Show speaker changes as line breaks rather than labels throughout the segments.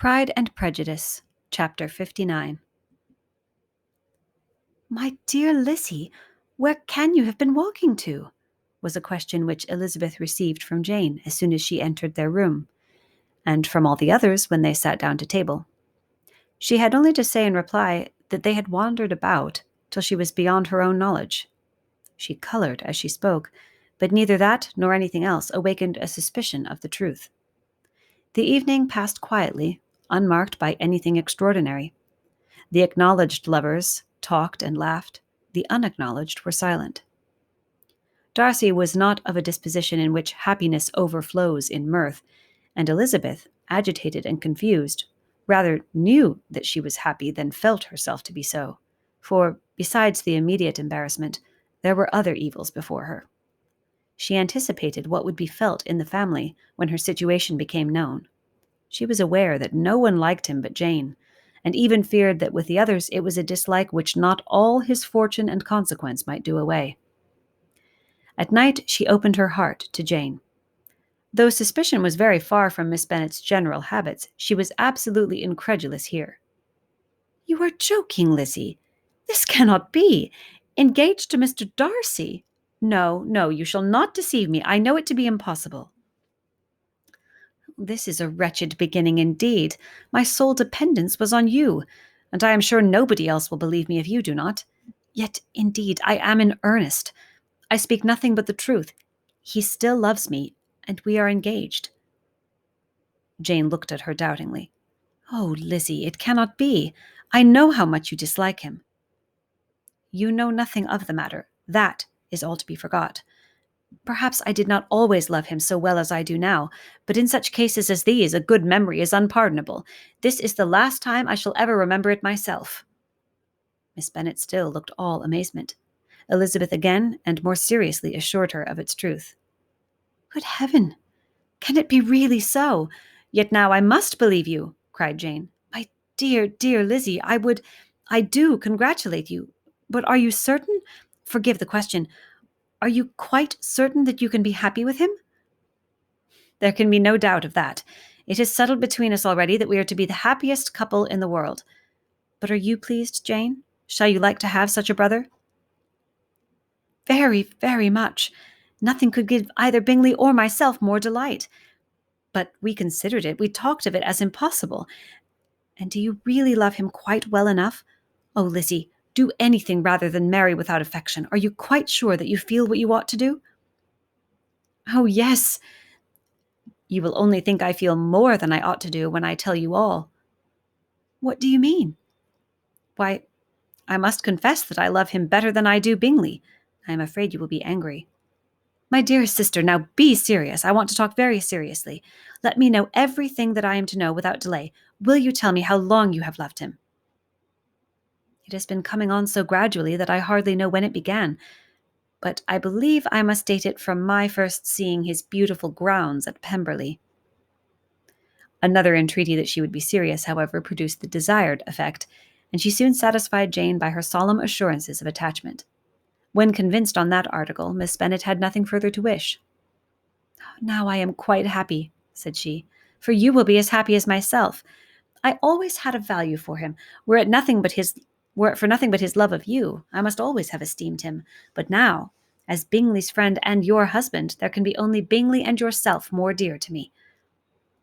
Pride and Prejudice, Chapter 59. "My dear Lizzie, where can you have been walking to?" was a question which Elizabeth received from Jane as soon as she entered their room, and from all the others when they sat down to table. She had only to say in reply that they had wandered about till she was beyond her own knowledge. She coloured as she spoke, but neither that nor anything else awakened a suspicion of the truth. The evening passed quietly, unmarked by anything extraordinary. The acknowledged lovers talked and laughed. The unacknowledged were silent. Darcy was not of a disposition in which happiness overflows in mirth, and Elizabeth, agitated and confused, rather knew that she was happy than felt herself to be so, for, besides the immediate embarrassment, there were other evils before her. She anticipated what would be felt in the family when her situation became known. She was aware that no one liked him but Jane, and even feared that with the others it was a dislike which not all his fortune and consequence might do away. At night she opened her heart to Jane. Though suspicion was very far from Miss Bennet's general habits, she was absolutely incredulous here. "You are joking, Lizzie. This cannot be. Engaged to Mr. Darcy? No, no, you shall not deceive me. I know it to be impossible." "This is a wretched beginning indeed. My sole dependence was on you, and I am sure nobody else will believe me if you do not. Yet, indeed, I am in earnest. I speak nothing but the truth. He still loves me, and we are engaged." Jane looked at her doubtingly. "Oh, Lizzie, it cannot be. I know how much you dislike him." "You know nothing of the matter. That is all to be forgot. Perhaps I did not always love him so well as I do now, but in such cases as these, a good memory is unpardonable. This is the last time I shall ever remember it myself." Miss Bennet still looked all amazement. Elizabeth again and more seriously assured her of its truth. "Good heaven! Can it be really so? Yet now I must believe you," cried Jane. "My dear, dear Lizzie, I do congratulate you. But are you certain? Forgive the question. Are you quite certain that you can be happy with him?" "There can be no doubt of that. It is settled between us already that we are to be the happiest couple in the world. But are you pleased, Jane? Shall you like to have such a brother?" "Very, very much. Nothing could give either Bingley or myself more delight. But we considered it, we talked of it as impossible. And do you really love him quite well enough? Oh, Lizzie, do anything rather than marry without affection. Are you quite sure that you feel what you ought to do?" "Oh, yes. You will only think I feel more than I ought to do when I tell you all." "What do you mean?" "Why, I must confess that I love him better than I do Bingley. I am afraid you will be angry." "My dearest sister, now be serious. I want to talk very seriously. Let me know everything that I am to know without delay. Will you tell me how long you have loved him?" "It has been coming on so gradually that I hardly know when it began, but I believe I must date it from my first seeing his beautiful grounds at Pemberley." Another entreaty that she would be serious, however, produced the desired effect, and she soon satisfied Jane by her solemn assurances of attachment. When convinced on that article, Miss Bennet had nothing further to wish. "Now I am quite happy," said she, "for you will be as happy as myself. I always had a value for him. Were it for nothing but his love of you, I must always have esteemed him. But now, as Bingley's friend and your husband, there can be only Bingley and yourself more dear to me.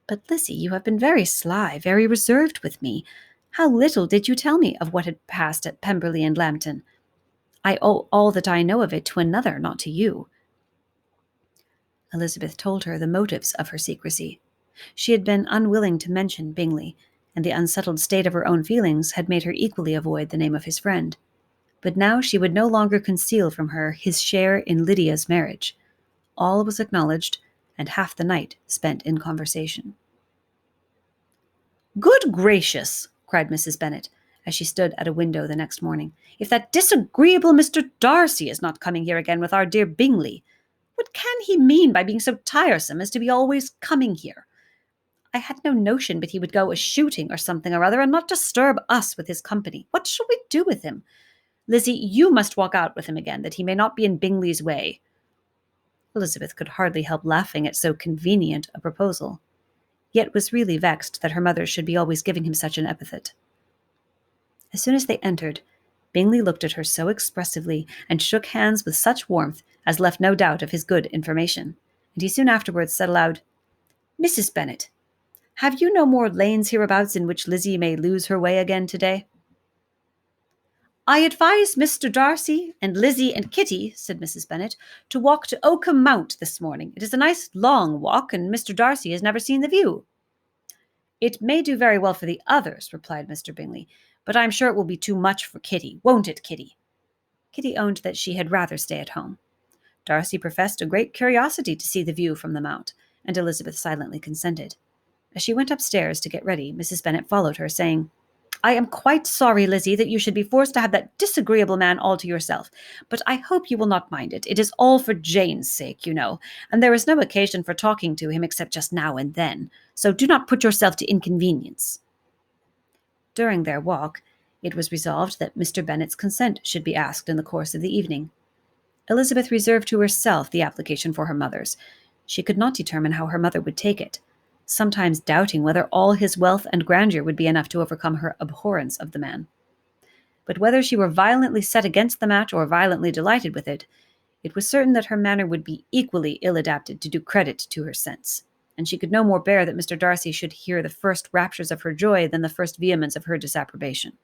But, Lizzie, you have been very sly, very reserved with me. How little did you tell me of what had passed at Pemberley and Lambton? I owe all that I know of it to another, not to you." Elizabeth told her the motives of her secrecy. She had been unwilling to mention Bingley, and the unsettled state of her own feelings had made her equally avoid the name of his friend. But now she would no longer conceal from her his share in Lydia's marriage. All was acknowledged, and half the night spent in conversation. "Good gracious!" cried Mrs. Bennet, as she stood at a window the next morning. "If that disagreeable Mr. Darcy is not coming here again with our dear Bingley! What can he mean by being so tiresome as to be always coming here? I had no notion but he would go a-shooting or something or other, and not disturb us with his company. What shall we do with him? Lizzie, you must walk out with him again, that he may not be in Bingley's way." Elizabeth could hardly help laughing at so convenient a proposal. yet was really vexed that her mother should be always giving him such an epithet. As soon as they entered, Bingley looked at her so expressively and shook hands with such warmth as left no doubt of his good information, and he soon afterwards said aloud, "Mrs. Bennet, have you no more lanes hereabouts in which Lizzie may lose her way again to-day?" "I advise Mr. Darcy and Lizzie and Kitty," said Mrs. Bennet, "to walk to Oakham Mount this morning. It is a nice long walk, and Mr. Darcy has never seen the view." "It may do very well for the others," replied Mr. Bingley, "but I am sure it will be too much for Kitty. Won't it, Kitty?" Kitty owned that she had rather stay at home. Darcy professed a great curiosity to see the view from the Mount, and Elizabeth silently consented. As she went upstairs to get ready, Mrs. Bennet followed her, saying, "I am quite sorry, Lizzie, that you should be forced to have that disagreeable man all to yourself, but I hope you will not mind it. It is all for Jane's sake, you know, and there is no occasion for talking to him except just now and then, so do not put yourself to inconvenience." During their walk, it was resolved that Mr. Bennet's consent should be asked in the course of the evening. Elizabeth reserved to herself the application for her mother's. She could not determine how her mother would take it, sometimes doubting whether all his wealth and grandeur would be enough to overcome her abhorrence of the man. But whether she were violently set against the match or violently delighted with it, it was certain that her manner would be equally ill-adapted to do credit to her sense, and she could no more bear that Mr. Darcy should hear the first raptures of her joy than the first vehemence of her disapprobation.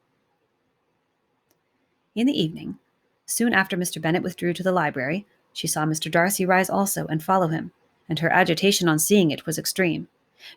In the evening, soon after Mr. Bennet withdrew to the library, she saw Mr. Darcy rise also and follow him, and her agitation on seeing it was extreme.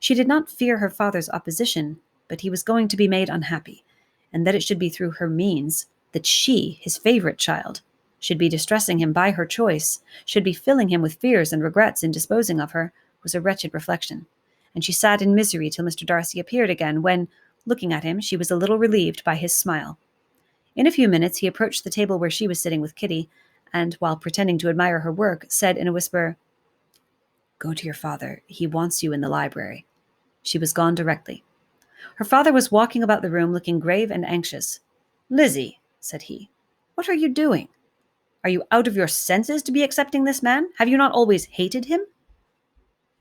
She did not fear her father's opposition, but he was going to be made unhappy, and that it should be through her means, that she, his favourite child, should be distressing him by her choice, should be filling him with fears and regrets in disposing of her, was a wretched reflection, and she sat in misery till Mr. Darcy appeared again, when, looking at him, she was a little relieved by his smile. In a few minutes he approached the table where she was sitting with Kitty, and, while pretending to admire her work, said in a whisper, "Go to your father. He wants you in the library." She was gone directly. Her father was walking about the room looking grave and anxious. "Lizzie," said he, "what are you doing? Are you out of your senses to be accepting this man? Have you not always hated him?"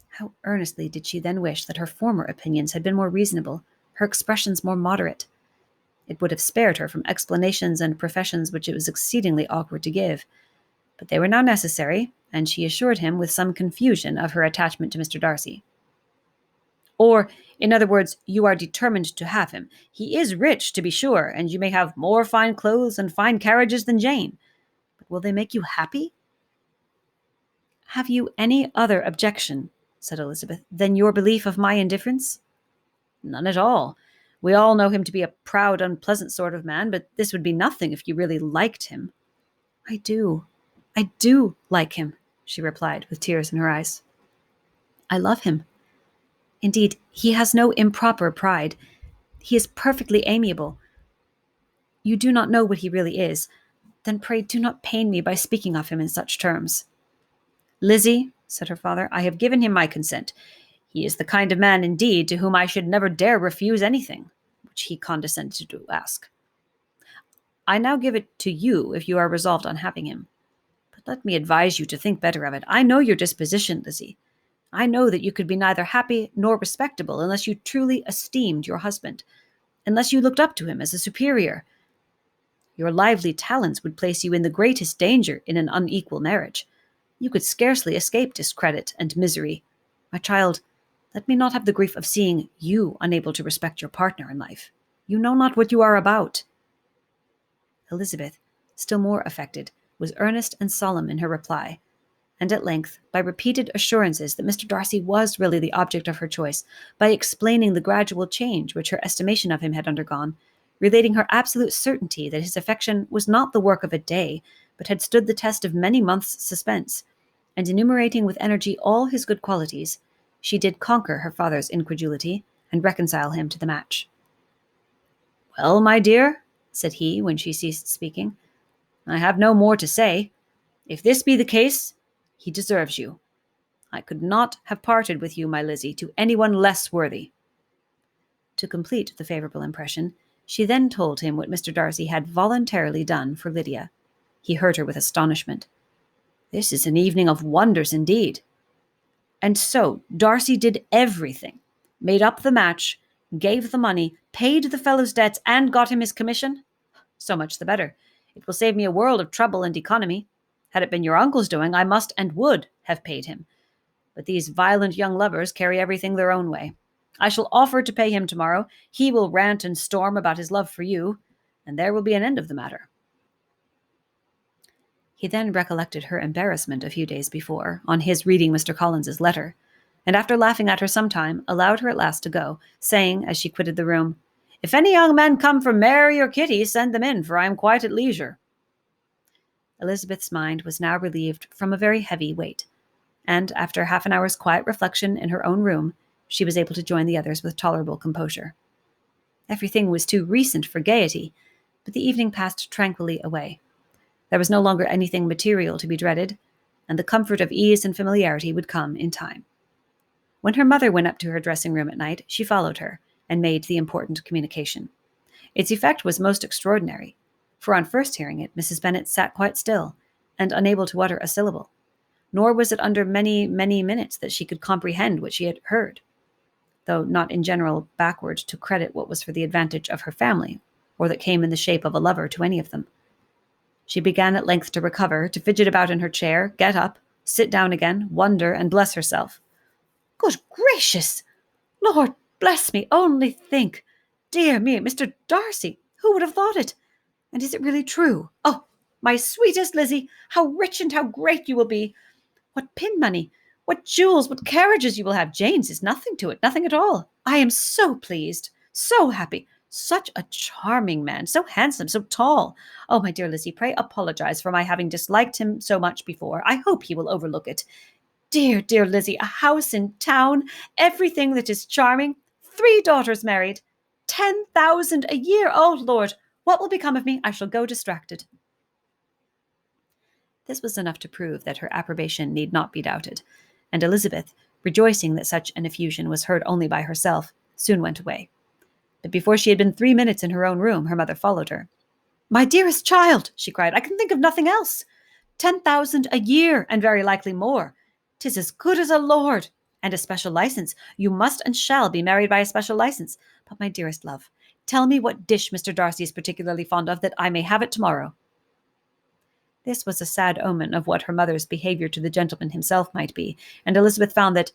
How earnestly did she then wish that her former opinions had been more reasonable, her expressions more moderate. It would have spared her from explanations and professions which it was exceedingly awkward to give. But they were now necessary, and she assured him with some confusion of her attachment to Mr. Darcy. "Or, in other words, you are determined to have him. He is rich, to be sure, and you may have more fine clothes and fine carriages than Jane. But will they make you happy?" "Have you any other objection," said Elizabeth, "than your belief of my indifference?" "None at all. We all know him to be a proud, unpleasant sort of man, but this would be nothing if you really liked him." I do like him," she replied, with tears in her eyes. "I love him. Indeed, he has no improper pride. He is perfectly amiable. You do not know what he really is. Then pray do not pain me by speaking of him in such terms." "Lizzie," said her father, "I have given him my consent. He is the kind of man, indeed, to whom I should never dare refuse anything which he condescended to ask. I now give it to you if you are resolved on having him. But let me advise you to think better of it. I know your disposition, Lizzie. I know that you could be neither happy nor respectable unless you truly esteemed your husband, unless you looked up to him as a superior. Your lively talents would place you in the greatest danger in an unequal marriage. You could scarcely escape discredit and misery. My child, let me not have the grief of seeing you unable to respect your partner in life. You know not what you are about." Elizabeth, still more affected, was earnest and solemn in her reply, and at length, by repeated assurances that Mr. Darcy was really the object of her choice, by explaining the gradual change which her estimation of him had undergone, relating her absolute certainty that his affection was not the work of a day, but had stood the test of many months' suspense, and enumerating with energy all his good qualities, she did conquer her father's incredulity and reconcile him to the match. "Well, my dear," said he, when she ceased speaking, "I have no more to say. If this be the case, he deserves you. I could not have parted with you, my Lizzie, to anyone less worthy." To complete the favourable impression, she then told him what Mr. Darcy had voluntarily done for Lydia. He heard her with astonishment. "This is an evening of wonders indeed. And so Darcy did everything. Made up the match, gave the money, paid the fellow's debts, and got him his commission? So much the better. It will save me a world of trouble and economy. Had it been your uncle's doing, I must and would have paid him. But these violent young lovers carry everything their own way. I shall offer to pay him tomorrow. He will rant and storm about his love for you, and there will be an end of the matter. He then recollected her embarrassment a few days before, on his reading Mr. Collins's letter, and after laughing at her some time, allowed her at last to go, saying, as she quitted the room, "If any young men come for Mary or Kitty, send them in, for I am quite at leisure." Elizabeth's mind was now relieved from a very heavy weight, and after half an hour's quiet reflection in her own room, she was able to join the others with tolerable composure. Everything was too recent for gaiety, but the evening passed tranquilly away. There was no longer anything material to be dreaded, and the comfort of ease and familiarity would come in time. When her mother went up to her dressing room at night, she followed her, and made the important communication. Its effect was most extraordinary, for on first hearing it, Mrs. Bennet sat quite still, and unable to utter a syllable, nor was it under many, many minutes that she could comprehend what she had heard, though not in general backward to credit what was for the advantage of her family, or that came in the shape of a lover to any of them. She began at length to recover, to fidget about in her chair, get up, sit down again, wonder, and bless herself. Good gracious! Lord bless me, only think! Dear me, Mr. Darcy, who would have thought it? And is it really true? Oh, my sweetest Lizzie, how rich and how great you will be! What pin money, what jewels, what carriages you will have! Jane's is nothing to it, nothing at all. I am so pleased, so happy. Such a charming man, so handsome, so tall. Oh, my dear Lizzie, pray apologize for my having disliked him so much before. I hope he will overlook it. Dear, dear Lizzie, a house in town, everything that is charming, 3 daughters married, 10,000 a year. Oh, Lord, what will become of me? I shall go distracted. This was enough to prove that her approbation need not be doubted, and Elizabeth, rejoicing that such an effusion was heard only by herself, soon went away. But before she had been 3 minutes in her own room, her mother followed her. "My dearest child," she cried, "I can think of nothing else. 10,000 a year, and very likely more. 'Tis as good as a lord, and a special license. You must and shall be married by a special license. But, my dearest love, tell me what dish Mr. Darcy is particularly fond of, that I may have it tomorrow." This was a sad omen of what her mother's behaviour to the gentleman himself might be, and Elizabeth found that,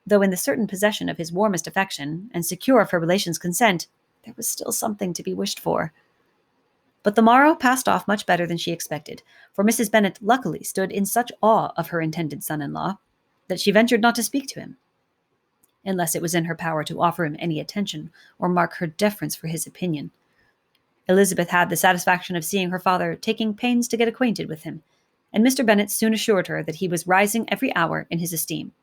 though in the certain possession of his warmest affection, and secure of her relations' consent, there was still something to be wished for. But the morrow passed off much better than she expected, for Mrs. Bennet luckily stood in such awe of her intended son-in-law that she ventured not to speak to him, unless it was in her power to offer him any attention or mark her deference for his opinion. Elizabeth had the satisfaction of seeing her father taking pains to get acquainted with him, and Mr. Bennet soon assured her that he was rising every hour in his esteem.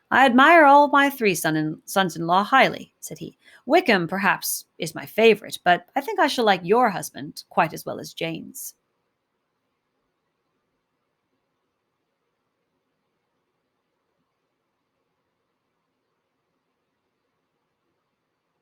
"I admire all my 3 sons-in-law highly," said he. "Wickham, perhaps, is my favourite, but I think I shall like your husband quite as well as Jane's."